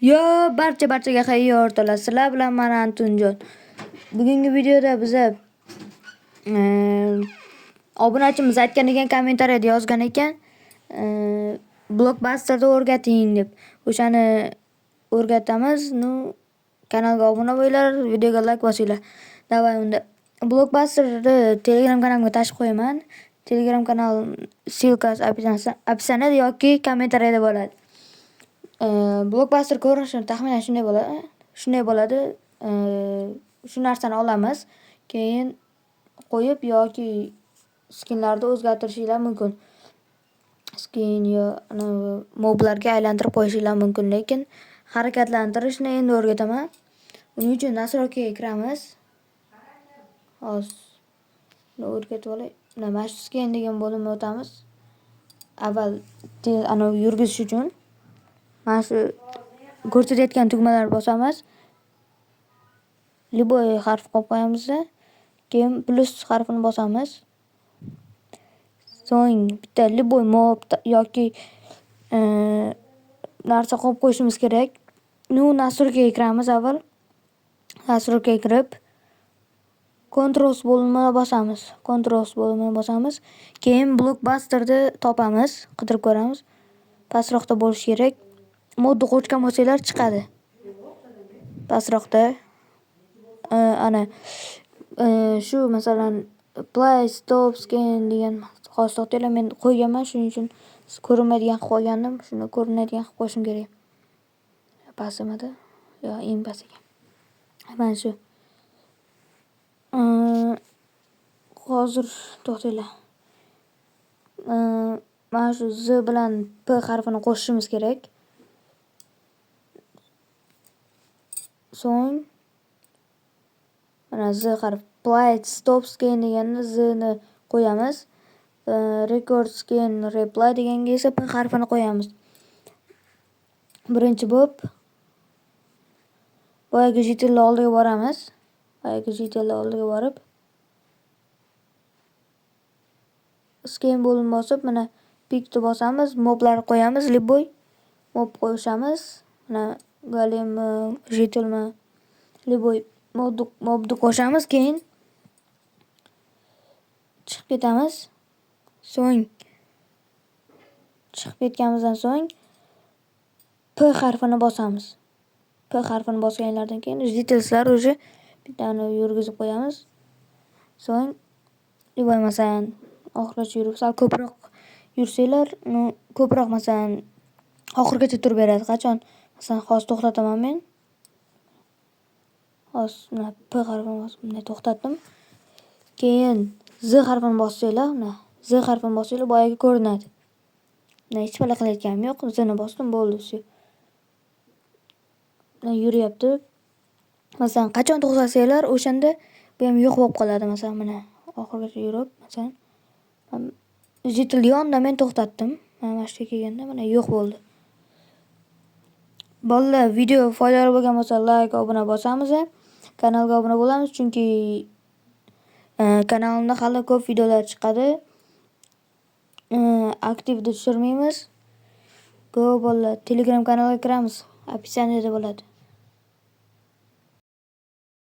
Yo, barchaga xayr o'rtoqlar. Sizlar bilan men Antunjon. Bugungi videoda biza obunachimiz aytgan ekan, kommentariyada yozgan ekan, Blockbuster'da o'rgating deb. O'shani o'rgatamiz. Kanalga obuna bo'linglar, videoga like bosinglar. Davay unda. Blockbuster'da Telegram kanalimga tashib qo'yaman. Telegram kanal silkasi описанияda yoki kommentariyada bo'ladi. Blockbuster ko'rinishi taxminan shunday bo'ladi. Shu narsani olamiz, keyin qo'yib yoki skinlarni o'zgartirishinglar mumkin. Skin yo moblarga aylantirib qo'yishinglar mumkin, lekin harakatlantirishni endi o'rgataman. Uning uchun nastroykaga kiramiz. Hozir o'rgatib olay. Mana shu skin degan bo'limni o'tamiz. Avval yurgizish uchun mana shu ko'rsatayotgan tugmalarni bosamiz. Любой harf qo'yib qo'yamiz. Keyin plus harfini bosamiz. So'ng bitta любой mob yoki narsa qo'yib qo'yishimiz kerak. Nastroykaga kiramiz avval. Nastroykaga kirib Controls bo'limini bosamiz. Keyin Blockbuster'ni topamiz, qidirib ko'ramiz. Pastroqda bo'lishi kerak. Modni qo'shgan bo'lsanglar chiqadi. Pastroqda shu masalan play stop scan degan hozir to'xtanglar, men qo'yganman, shuning uchun ko'rinmaydigan qilib qo'ygandim. Shuni ko'rinadigan qilib qo'yishim kerak. Pasimada yo eng past ekan. Mana shu. Hozir to'xtanglar. Mana shu Z bilan P harfini qo'shishimiz kerak. So'ng mana Z harf play stop scan deganda Z ni qo'yamiz. Record scan reply deganga esa P harfini qo'yamiz. Birinchi bo'lib boyagi jitillar oldiga boramiz. Oldiga borib scan bo'limini bosib, mana pickni bosamiz, moblarni qo'yamiz, любой mob qo'yamiz. Mana golemmi, jitilmi, любой mobni qo'shamiz, keyin chiqib ketamiz. So'ng chiqib ketganimizdan so'ng P harfini bosamiz. P harfini bosganlardan keyin jitilslar уже bittani yurgizib qo'yamiz. So'ng любой masalan oxirigacha yurib, sal ko'proq yursanglar, ko'proq masalan oxirigacha turib beradi. Qachon masalan hozir to'xtataman men. Hozir P harfini bosib bunday to'xtatdim. Keyin Z harfini bossanglar, Z harfini bossanglar boyagi ko'rinadi. Hech pala qilayotganim yo'q. Z'ni bosdim, bo'ldi, shu. Yuryapti. Masalan, qachon to'xtatsanglar, o'shanda bu ham yo'q bo'lib qoladi. Masalan, mana oxirigacha yurib, masalan, jitil yonda men to'xtatdim. Mana shu kelganda mana yo'q bo'ldi. Bolalar, video foydali bo'lgan bo'lsa, like, obuna bosamiz. Kanalga obuna bo'lamiz, chunki kanalimda hali ko'p videolar chiqadi. Aktivda tushirmaymiz. Ko'p bolalar Telegram kanaliga kiramiz. Описанияda bo'ladi.